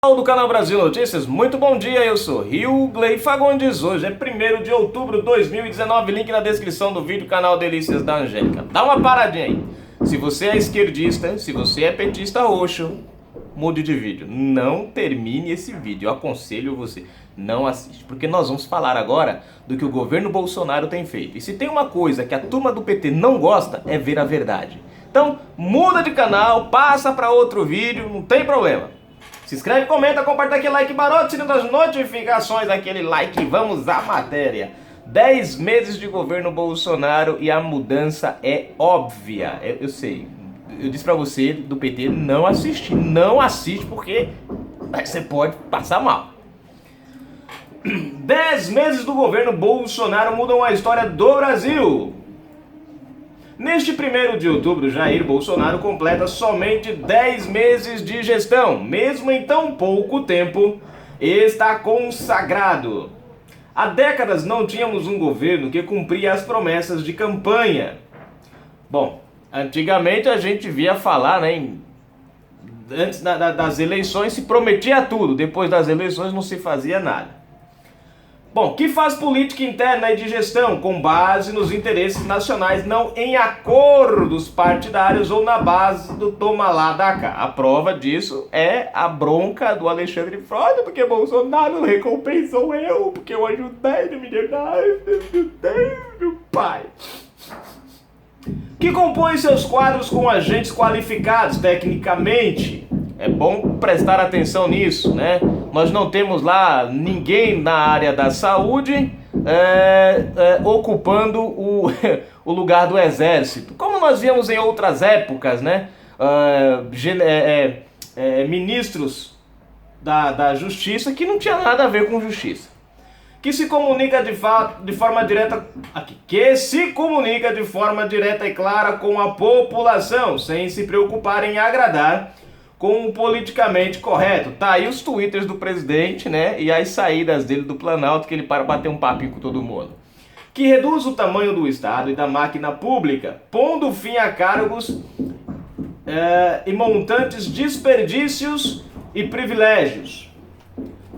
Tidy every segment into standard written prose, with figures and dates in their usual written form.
Do canal Brasil Notícias, muito bom dia, eu sou Rilgley Fagundes. Hoje é 1º de outubro de 2019, link na descrição do vídeo, canal Delícias da Angélica. Dá uma paradinha aí, se você é esquerdista, se você é petista roxo, mude de vídeo, não termine esse vídeo, eu aconselho você, não assiste, porque nós vamos falar agora do que o governo Bolsonaro tem feito. E se tem uma coisa que a turma do PT não gosta, é ver a verdade. Então, muda de canal, passa para outro vídeo, não tem problema. Se inscreve, comenta, compartilha aquele like maroto, sininho das notificações, aquele like, vamos à matéria. 10 meses de governo Bolsonaro e a mudança é óbvia. Eu sei, eu disse pra você do PT não assistir, não assiste porque você pode passar mal. 10 meses do governo Bolsonaro mudam a história do Brasil. Neste 1º de outubro, Jair Bolsonaro completa somente 10 meses de gestão. Mesmo em tão pouco tempo, está consagrado. Há décadas não tínhamos um governo que cumpria as promessas de campanha. Bom, antigamente a gente via falar, antes das eleições se prometia tudo, depois das eleições não se fazia nada. Bom, que faz política interna e de gestão com base nos interesses nacionais, não em acordos partidários ou na base do toma lá da cá. A prova disso é a bronca do Alexandre Frota, porque Bolsonaro não recompensou eu, porque eu ajudei no milionário, meu Deus, meu pai. Que compõe seus quadros com agentes qualificados tecnicamente. É bom prestar atenção nisso, né? Nós não temos lá ninguém na área da saúde ocupando o lugar do exército. Como nós víamos em outras épocas, né? Ministros da justiça que não tinha nada a ver com justiça. Que se comunica de forma direta e clara com a população, sem se preocupar em agradar com o politicamente correto. Tá aí os twitters do presidente, né? E as saídas dele do Planalto, que ele para bater um papinho com todo mundo. Que reduz o tamanho do Estado e da máquina pública, pondo fim a cargos e montantes desperdícios e privilégios.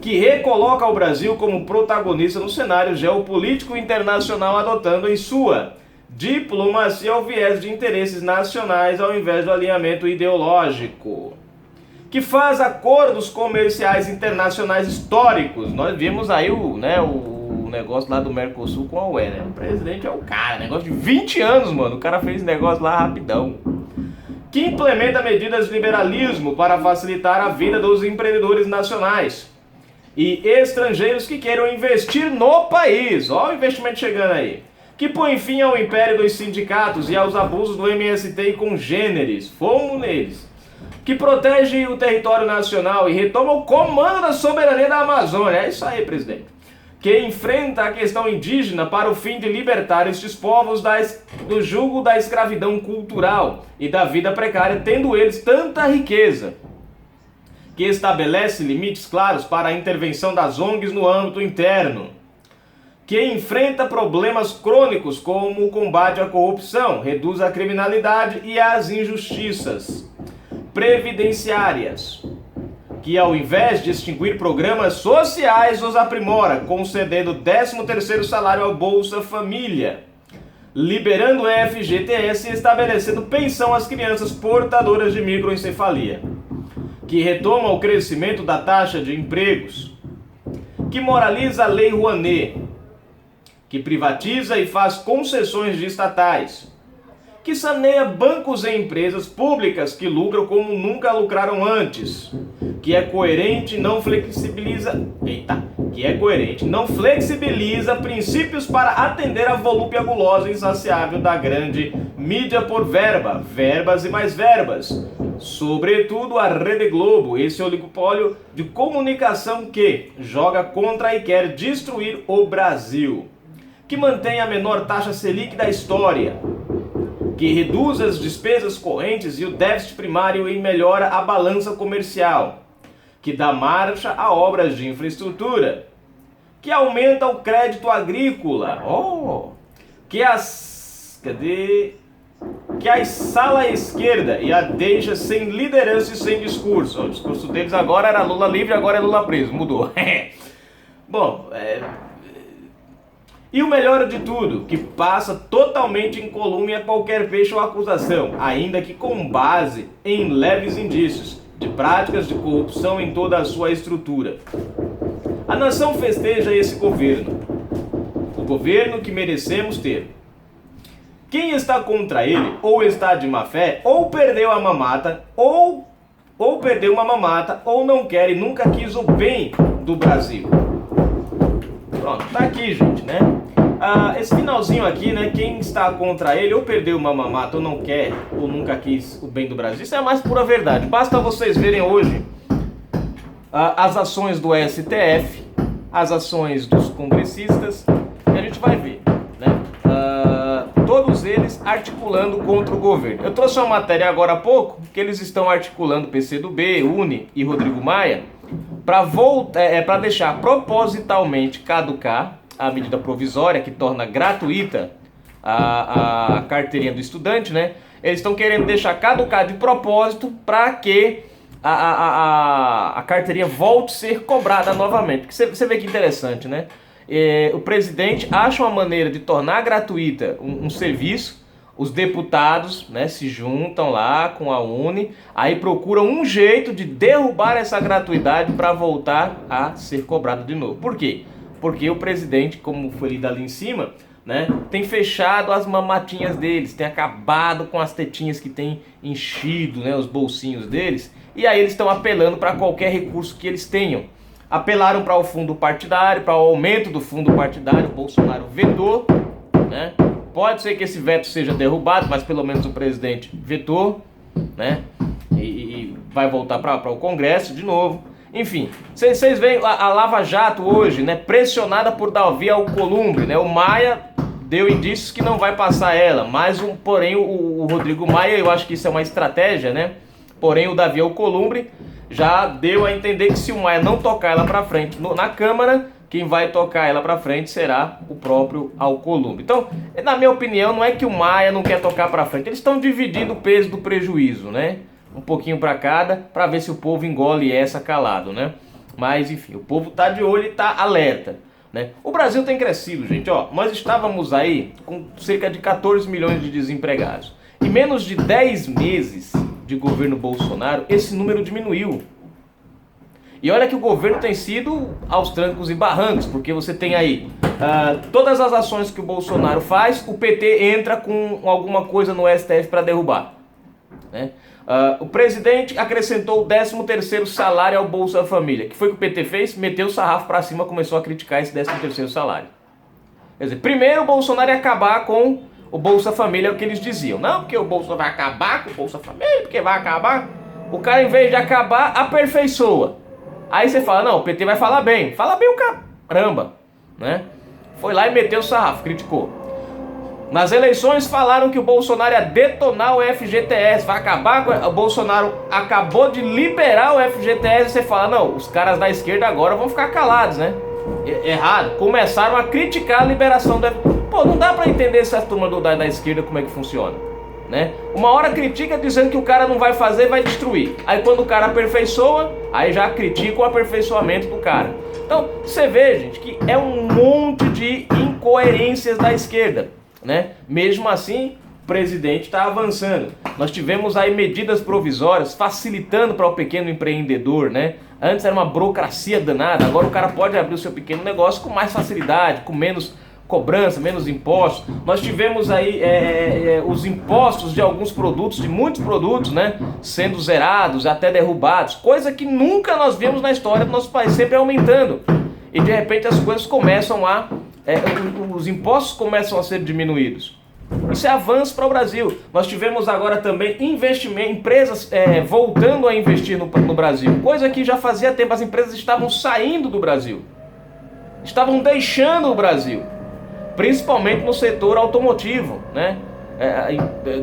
Que recoloca o Brasil como protagonista no cenário geopolítico internacional, adotando em sua diplomacia o viés de interesses nacionais ao invés do alinhamento ideológico. Que faz acordos comerciais internacionais históricos. Nós vimos aí o negócio lá do Mercosul com a UE, né? O presidente é o cara, negócio de 20 anos, mano. O cara fez negócio lá rapidão. Que implementa medidas de liberalismo para facilitar a vida dos empreendedores nacionais e estrangeiros que queiram investir no país. Olha o investimento chegando aí. Que põe fim ao império dos sindicatos e aos abusos do MST e congêneres. Fomos neles. Que protege o território nacional e retoma o comando da soberania da Amazônia. É isso aí, presidente. Que enfrenta a questão indígena para o fim de libertar estes povos do jugo da escravidão cultural e da vida precária, tendo eles tanta riqueza. Que estabelece limites claros para a intervenção das ONGs no âmbito interno. Que enfrenta problemas crônicos como o combate à corrupção, reduz a criminalidade e as injustiças previdenciárias, que ao invés de extinguir programas sociais os aprimora, concedendo o 13º salário ao Bolsa Família, liberando o FGTS e estabelecendo pensão às crianças portadoras de microencefalia, que retoma o crescimento da taxa de empregos, que moraliza a Lei Rouanet, que privatiza e faz concessões de estatais, que saneia bancos e empresas públicas que lucram como nunca lucraram antes, que é coerente, não flexibiliza princípios para atender a volúpia gulosa e insaciável da grande mídia por verbas e mais verbas, sobretudo a Rede Globo, esse oligopólio de comunicação que joga contra e quer destruir o Brasil, que mantém a menor taxa Selic da história, que reduz as despesas correntes e o déficit primário e melhora a balança comercial, que dá marcha a obras de infraestrutura, que aumenta o crédito agrícola, que que assala a esquerda e a deixa sem liderança e sem discurso. O discurso deles agora era Lula livre, agora é Lula preso, mudou. Bom, e o melhor de tudo, que passa totalmente incolume a qualquer peixe ou acusação, ainda que com base em leves indícios de práticas de corrupção em toda a sua estrutura. A nação festeja esse governo, o governo que merecemos ter. Quem está contra ele, ou está de má fé, ou perdeu a mamata, ou perdeu uma mamata, ou não quer e nunca quis o bem do Brasil. Pronto, tá aqui, gente, né? Esse finalzinho aqui, né? Quem está contra ele, ou perdeu uma mamata, ou não quer, ou nunca quis o bem do Brasil. Isso é a mais pura verdade. Basta vocês verem hoje as ações do STF, as ações dos congressistas, e a gente vai ver, né? Todos eles articulando contra o governo. Eu trouxe uma matéria agora há pouco que eles estão articulando PCdoB, UNE e Rodrigo Maia para deixar propositalmente caducar a medida provisória que torna gratuita a carteirinha do estudante, né? Eles estão querendo deixar caducar de propósito para que a carteirinha volte a ser cobrada novamente. Porque você vê que interessante, né? O presidente acha uma maneira de tornar gratuita um serviço, os deputados, né, se juntam lá com a UNE, aí procuram um jeito de derrubar essa gratuidade para voltar a ser cobrada de novo. Por quê? Porque o presidente, como foi lido ali em cima, né, tem fechado as mamatinhas deles, tem acabado com as tetinhas que tem enchido, né, os bolsinhos deles, e aí eles estão apelando para qualquer recurso que eles tenham. Apelaram para o fundo partidário, para o aumento do fundo partidário, o Bolsonaro vetou, né? Pode ser que esse veto seja derrubado, mas pelo menos o presidente vetou, né? E vai voltar para o Congresso de novo. Enfim, vocês veem a Lava Jato hoje, né? Pressionada por Davi Alcolumbre, né? O Maia deu indícios que não vai passar ela, mas porém o Rodrigo Maia, eu acho que isso é uma estratégia, né? Porém o Davi Alcolumbre já deu a entender que se o Maia não tocar ela para frente na Câmara, quem vai tocar ela para frente será o próprio Alcolumbre. Então, na minha opinião, não é que o Maia não quer tocar para frente, eles estão dividindo o peso do prejuízo, né? Um pouquinho para cada, para ver se o povo engole essa calado, né? Mas, enfim, o povo tá de olho e tá alerta, né? O Brasil tem crescido, gente, ó. Nós estávamos aí com cerca de 14 milhões de desempregados. Em menos de 10 meses de governo Bolsonaro, esse número diminuiu. E olha que o governo tem sido aos trancos e barrancos, porque você tem aí todas as ações que o Bolsonaro faz, o PT entra com alguma coisa no STF para derrubar, né? O presidente acrescentou o 13º salário ao Bolsa Família. O que foi que o PT fez? Meteu o sarrafo para cima, começou a criticar esse 13º salário. Quer dizer, primeiro o Bolsonaro ia acabar com o Bolsa Família, é o que eles diziam. Não, porque o Bolsonaro vai acabar com o Bolsa Família, porque vai acabar. O cara, em vez de acabar, aperfeiçoa. Aí você fala, não, o PT vai falar bem. Fala bem o caramba, né? Foi lá e meteu o sarrafo, criticou. Nas eleições falaram que o Bolsonaro ia detonar o FGTS, vai acabar com... O Bolsonaro acabou de liberar o FGTS e você fala, não, os caras da esquerda agora vão ficar calados, né? Errado. Começaram a criticar a liberação do FGTS. Pô, não dá pra entender essa turma da esquerda como é que funciona, né? Uma hora critica dizendo que o cara não vai fazer, vai destruir. Aí quando o cara aperfeiçoa, aí já critica o aperfeiçoamento do cara. Então, você vê, gente, que é um monte de incoerências da esquerda, né? Mesmo assim, o presidente está avançando. Nós tivemos aí medidas provisórias facilitando para o pequeno empreendedor, né? Antes era uma burocracia danada, agora o cara pode abrir o seu pequeno negócio com mais facilidade, com menos cobrança, menos impostos. Nós tivemos aí os impostos de alguns produtos, de muitos produtos, né, sendo zerados, até derrubados, coisa que nunca nós vimos na história do nosso país, sempre aumentando. E de repente as coisas começam os impostos começam a ser diminuídos. Isso é avanço para o Brasil. Nós tivemos agora também investimento, empresas voltando a investir no Brasil, coisa que já fazia tempo, as empresas estavam saindo do Brasil, estavam deixando o Brasil. Principalmente no setor automotivo, né?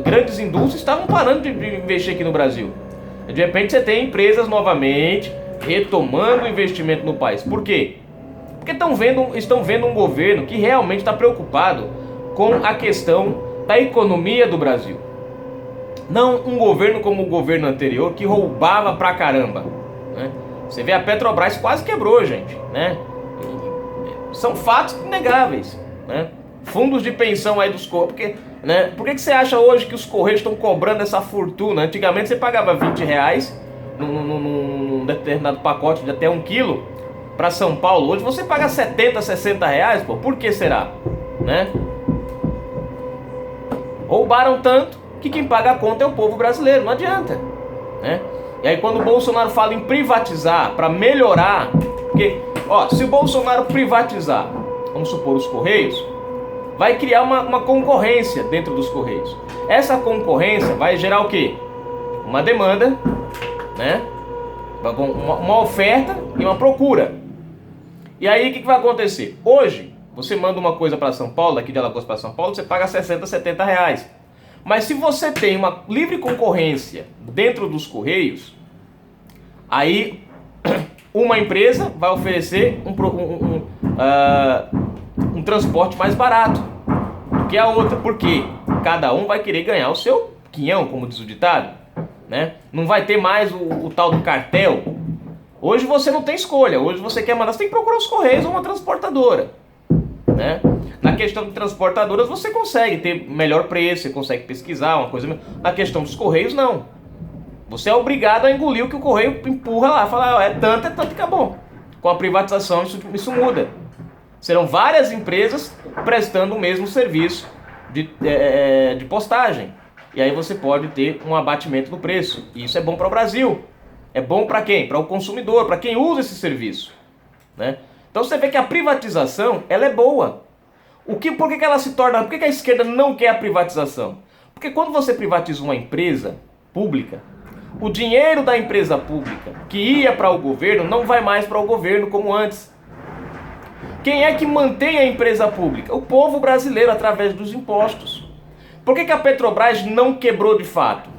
Grandes indústrias estavam parando de investir aqui no Brasil. De repente você tem empresas novamente retomando o investimento no país. Por quê? Porque estão vendo um governo que realmente está preocupado com a questão da economia do Brasil. Não um governo como o governo anterior, que roubava pra caramba, né? Você vê, a Petrobras quase quebrou, gente, né? São fatos inegáveis, né? Fundos de pensão aí dos Correios, porque, né? Por que você acha hoje que os Correios estão cobrando essa fortuna? Antigamente você pagava R$ 20 num determinado pacote de até 1 quilo para São Paulo. Hoje você paga 70, 60 reais, pô. Por que será? Né? Roubaram tanto que quem paga a conta é o povo brasileiro, não adianta, né? E aí quando o Bolsonaro fala em privatizar para melhorar, porque, ó, se o Bolsonaro privatizar, vamos supor, os Correios, vai criar uma concorrência dentro dos Correios. Essa concorrência vai gerar o quê? Uma demanda, né? Uma oferta e uma procura. E aí o que vai acontecer? Hoje, você manda uma coisa para São Paulo, daqui de Alagoas para São Paulo, você paga 60, 70 reais. Mas se você tem uma livre concorrência dentro dos Correios, aí uma empresa vai oferecer um transporte mais barato do que a outra. Por quê? Cada um vai querer ganhar o seu quinhão, como diz o ditado, né? Não vai ter mais o tal do cartel. Hoje você não tem escolha. Hoje você quer mandar, você tem que procurar os Correios ou uma transportadora, né? Na questão de transportadoras você consegue ter melhor preço, você consegue pesquisar uma coisa. Na questão dos Correios, não. Você é obrigado a engolir o que o Correio empurra lá. Fala, é tanto e acabou. Com a privatização isso muda. Serão várias empresas prestando o mesmo serviço de postagem. E aí você pode ter um abatimento no preço. E isso é bom para o Brasil. É bom para quem? Para o consumidor, para quem usa esse serviço, né? Então você vê que a privatização, ela é boa. Por que ela se torna... Por que a esquerda não quer a privatização? Porque quando você privatiza uma empresa pública, o dinheiro da empresa pública que ia para o governo não vai mais para o governo como antes. Quem é que mantém a empresa pública? O povo brasileiro, através dos impostos. Por que a Petrobras não quebrou de fato?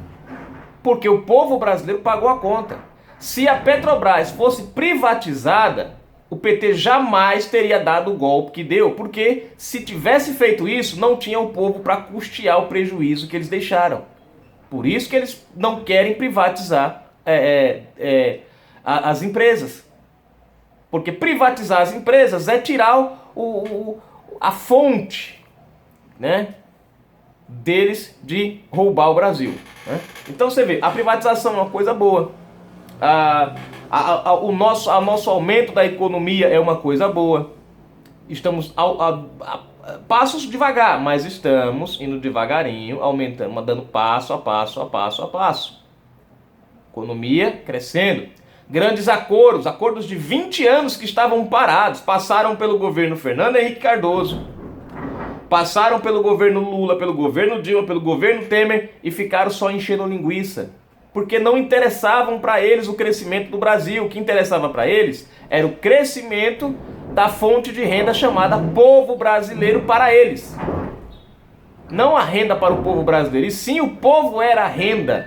Porque o povo brasileiro pagou a conta. Se a Petrobras fosse privatizada, o PT jamais teria dado o golpe que deu, porque se tivesse feito isso, não tinha o povo para custear o prejuízo que eles deixaram. Por isso que eles não querem privatizar as empresas. Porque privatizar as empresas é tirar a fonte, né, deles de roubar o Brasil, né? Então você vê, a privatização é uma coisa boa. O nosso aumento da economia é uma coisa boa. Estamos a passos devagar, mas estamos indo devagarinho, aumentando, dando passo a passo. Economia crescendo. Grandes acordos de 20 anos que estavam parados, passaram pelo governo Fernando Henrique Cardoso, passaram pelo governo Lula, pelo governo Dilma, pelo governo Temer e ficaram só enchendo linguiça. Porque não interessavam para eles o crescimento do Brasil. O que interessava para eles era o crescimento da fonte de renda chamada povo brasileiro para eles. Não a renda para o povo brasileiro, e sim o povo era a renda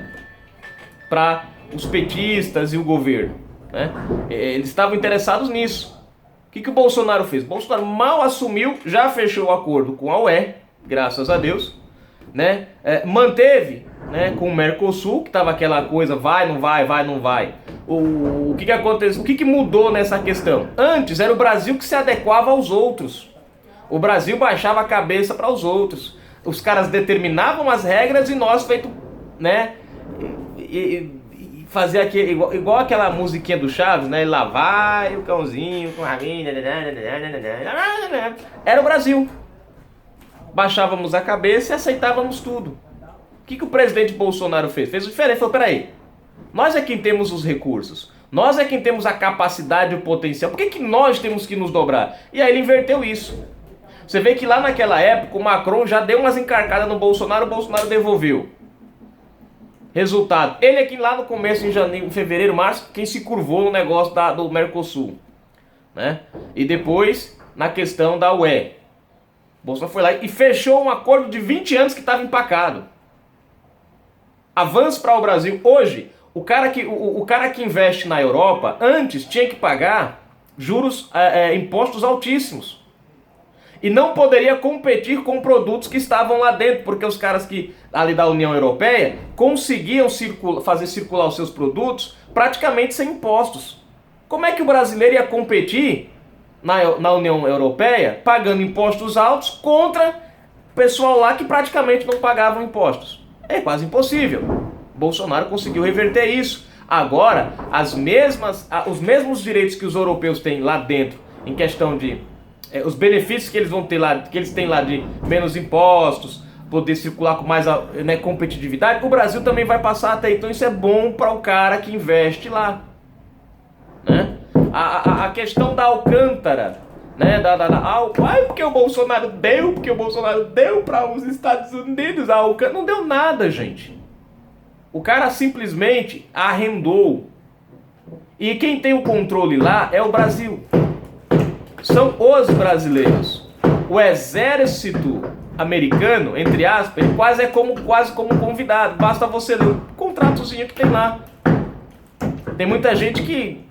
para os petistas e o governo, né? Eles estavam interessados nisso. O que o Bolsonaro fez? O Bolsonaro mal assumiu, já fechou o acordo com a UE, graças a Deus, né? Manteve, né, com o Mercosul, que estava aquela coisa, vai, não vai. O que aconteceu? O que mudou nessa questão? Antes era o Brasil que se adequava aos outros. O Brasil baixava a cabeça para os outros. Os caras determinavam as regras e nós feito, né, fazia aquele, igual aquela musiquinha do Chaves, né? Lá vai o cãozinho com a minha. Era o Brasil. Baixávamos a cabeça e aceitávamos tudo. O que o presidente Bolsonaro fez? Fez diferente. Falou, peraí, nós é quem temos os recursos. Nós é quem temos a capacidade e o potencial. Por que nós temos que nos dobrar? E aí ele inverteu isso. Você vê que lá naquela época o Macron já deu umas encarcadas no Bolsonaro, o Bolsonaro devolveu. Resultado, ele é quem lá no começo, em janeiro, fevereiro, março, quem se curvou no negócio do Mercosul, né? E depois, na questão da UE. Bolsonaro foi lá e fechou um acordo de 20 anos que estava empacado. Avanço para o Brasil. Hoje, o cara que investe na Europa, antes tinha que pagar juros, impostos altíssimos. E não poderia competir com produtos que estavam lá dentro, porque os caras que ali da União Europeia conseguiam fazer circular os seus produtos praticamente sem impostos. Como é que o brasileiro ia competir na União Europeia pagando impostos altos contra o pessoal lá que praticamente não pagavam impostos? É quase impossível. Bolsonaro conseguiu reverter isso. Agora, os mesmos direitos que os europeus têm lá dentro, em questão de os benefícios que eles vão ter lá, que eles têm lá de menos impostos, poder circular com mais competitividade, o Brasil também vai passar a ter. Então isso é bom para o cara que investe lá, né? A questão da Alcântara, né? Porque o Bolsonaro deu para os Estados Unidos a Alcântara. Não deu nada, gente. O cara simplesmente arrendou. E quem tem o controle lá é o Brasil. São os brasileiros. O exército americano, entre aspas, ele quase como convidado. Basta você ler o contratozinho que tem lá. Tem muita gente que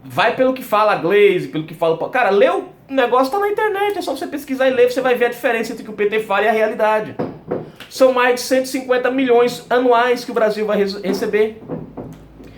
vai pelo que fala a Glaze, pelo que fala... Cara, lê o negócio, tá na internet. É só você pesquisar e ler, você vai ver a diferença entre o que o PT fala e a realidade. São mais de 150 milhões anuais que o Brasil vai receber.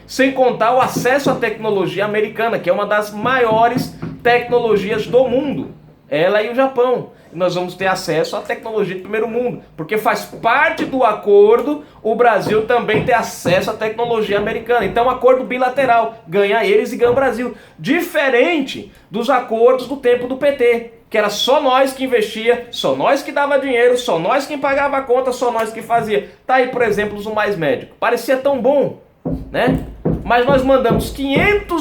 Sem contar o acesso à tecnologia americana, que é uma das maiores tecnologias do mundo. Ela e o Japão. Nós vamos ter acesso à tecnologia de primeiro mundo, porque faz parte do acordo o Brasil também ter acesso à tecnologia americana. Então, um acordo bilateral, ganha eles e ganha o Brasil. Diferente dos acordos do tempo do PT, que era só nós que investia, só nós que dava dinheiro, só nós quem pagava a conta, só nós que fazia. Tá aí, por exemplo, o Mais Médico. Parecia tão bom, né? Mas nós mandamos 5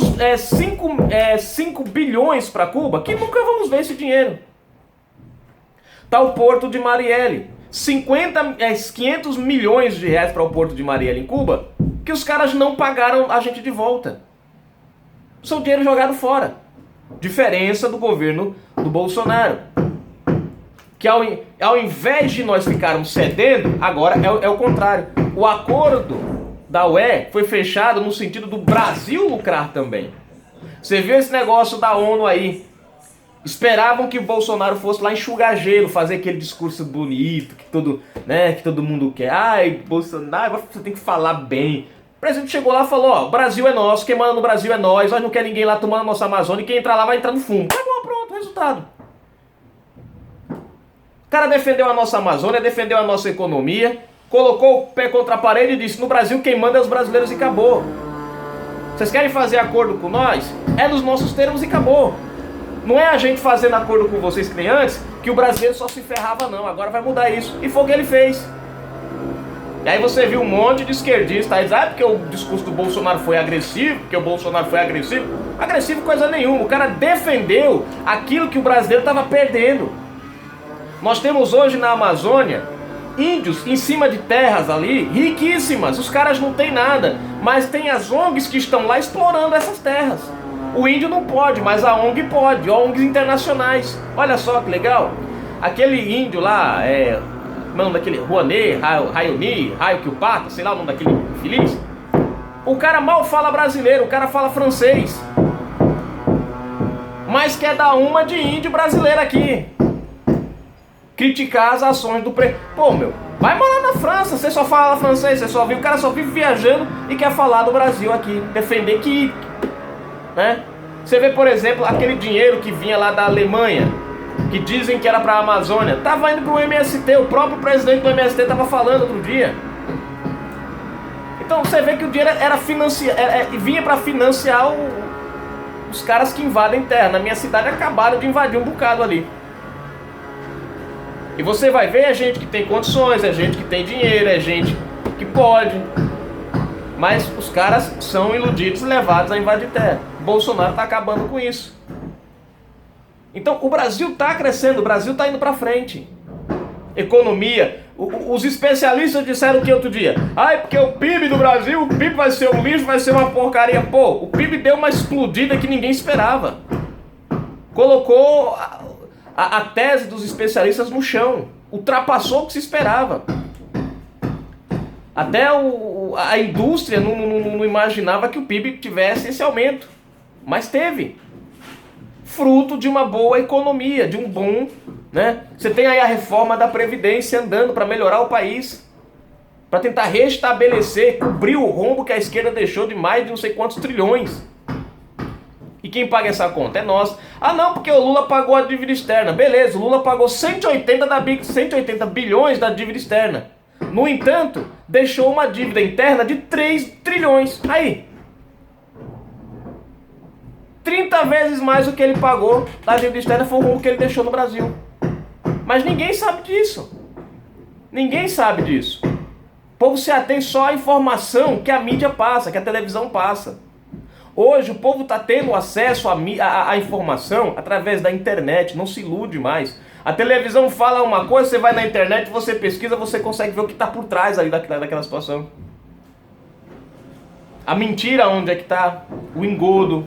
bilhões para Cuba, que nunca vamos ver esse dinheiro. Tá o Porto de Marielle. 500 milhões de reais para o Porto de Marielle em Cuba, que os caras não pagaram a gente de volta. São dinheiro jogado fora. Diferença do governo do Bolsonaro. Que ao invés de nós ficarmos cedendo, agora é o contrário. O acordo da UE foi fechado no sentido do Brasil lucrar também. Você viu esse negócio da ONU aí? Esperavam que o Bolsonaro fosse lá enxugar gelo, fazer aquele discurso bonito que todo mundo quer. Ai, Bolsonaro, você tem que falar bem. O presidente chegou lá e falou, ó, o Brasil é nosso, quem manda no Brasil é nós não quer ninguém lá tomando a nossa Amazônia, e quem entrar lá vai entrar no fumo. Acabou, pronto, resultado. O cara defendeu a nossa Amazônia, defendeu a nossa economia, colocou o pé contra a parede e disse, no Brasil quem manda é os brasileiros e acabou. Vocês querem fazer acordo com nós? É nos nossos termos e acabou. Não é a gente fazendo acordo com vocês que nem antes, que o brasileiro só se ferrava não, agora vai mudar isso. E foi o que ele fez. E aí você viu um monte de esquerdistas aí dizendo, porque o discurso do Bolsonaro foi agressivo, porque o Bolsonaro foi agressivo. Agressivo coisa nenhuma, o cara defendeu aquilo que o brasileiro estava perdendo. Nós temos hoje na Amazônia índios em cima de terras ali, riquíssimas, os caras não têm nada, mas tem as ONGs que estão lá explorando essas terras. O índio não pode, mas a ONG pode, ONGs internacionais. Olha só que legal. Aquele índio lá, como é o nome daquele? Rouanet, Rayoni, Raio que o Pata, sei lá o nome daquele infeliz. O cara mal fala brasileiro, o cara fala francês. Mas quer dar uma de índio brasileiro aqui. Criticar as ações do Pô, meu, vai morar na França, você só fala francês, o cara só vive viajando e quer falar do Brasil aqui, defender que... né? Você vê, por exemplo, aquele dinheiro que vinha lá da Alemanha, que dizem que era para a Amazônia, tava indo para o MST, o próprio presidente do MST estava falando outro dia. Então você vê que o dinheiro vinha para financiar os caras que invadem terra. Na minha cidade acabaram de invadir um bocado ali. E você vai ver, é gente que tem condições, é gente que tem dinheiro, é gente que pode. Mas os caras são iludidos e levados a invadir terra. Bolsonaro está acabando com isso. Então o Brasil está crescendo, o Brasil está indo para frente. Economia. Os especialistas disseram que outro dia, porque o PIB do Brasil, o PIB vai ser um lixo, vai ser uma porcaria. Pô, o PIB deu uma explodida que ninguém esperava. Colocou a tese dos especialistas no chão. Ultrapassou o que se esperava. Até a indústria não imaginava que o PIB tivesse esse aumento. Mas teve. Fruto de uma boa economia, de um bom, né? Você tem aí a reforma da Previdência andando para melhorar o país, para tentar restabelecer, cobrir o rombo que a esquerda deixou de mais de não sei quantos trilhões. E quem paga essa conta? É nós. Ah não, porque o Lula pagou a dívida externa. Beleza, o Lula pagou 180 bilhões da dívida externa. No entanto, deixou uma dívida interna de 3 trilhões. Aí, 30 vezes mais do que ele pagou da dívida externa foi o rombo que ele deixou no Brasil. Mas ninguém sabe disso. Ninguém sabe disso. O povo se atém só à informação que a mídia passa, que a televisão passa. Hoje o povo está tendo acesso à informação através da internet, não se ilude mais. A televisão fala uma coisa, você vai na internet, você pesquisa, você consegue ver o que está por trás ali daquela situação. A mentira onde é que está, o engodo.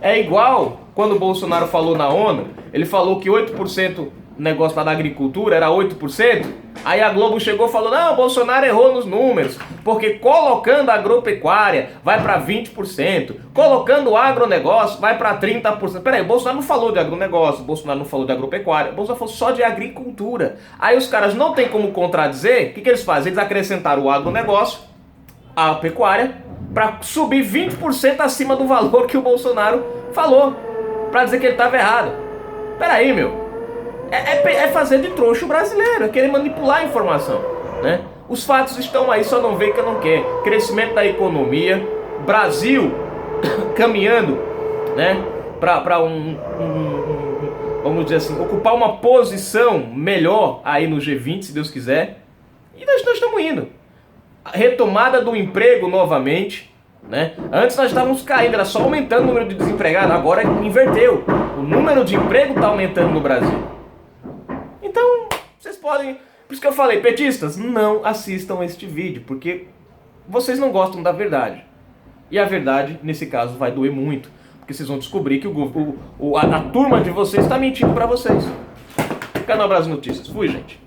É igual quando o Bolsonaro falou na ONU, ele falou que 8% negócio lá da agricultura era 8%, aí a Globo chegou e falou, não, o Bolsonaro errou nos números, porque colocando a agropecuária vai para 20%, colocando o agronegócio vai para 30%. Peraí, o Bolsonaro não falou de agronegócio, o Bolsonaro não falou de agropecuária, o Bolsonaro falou só de agricultura. Aí os caras não tem como contradizer, o que eles fazem? Eles acrescentaram o agronegócio, a pecuária, para subir 20% acima do valor que o Bolsonaro falou, para dizer que ele estava errado. Peraí, meu. É fazer de trouxa o brasileiro, é querer manipular a informação, né? Os fatos estão aí, só não vê que não quer. Crescimento da economia, Brasil caminhando, né, para vamos dizer assim, ocupar uma posição melhor aí no G20, se Deus quiser. E nós estamos indo. A retomada do emprego novamente, né? Antes nós estávamos caindo, era só aumentando o número de desempregados, agora inverteu. O número de emprego está aumentando no Brasil. Então, vocês podem... Por isso que eu falei, petistas, não assistam este vídeo, porque vocês não gostam da verdade. E a verdade, nesse caso, vai doer muito, porque vocês vão descobrir que a turma de vocês está mentindo para vocês. Canal Brasil Notícias. Fui, gente.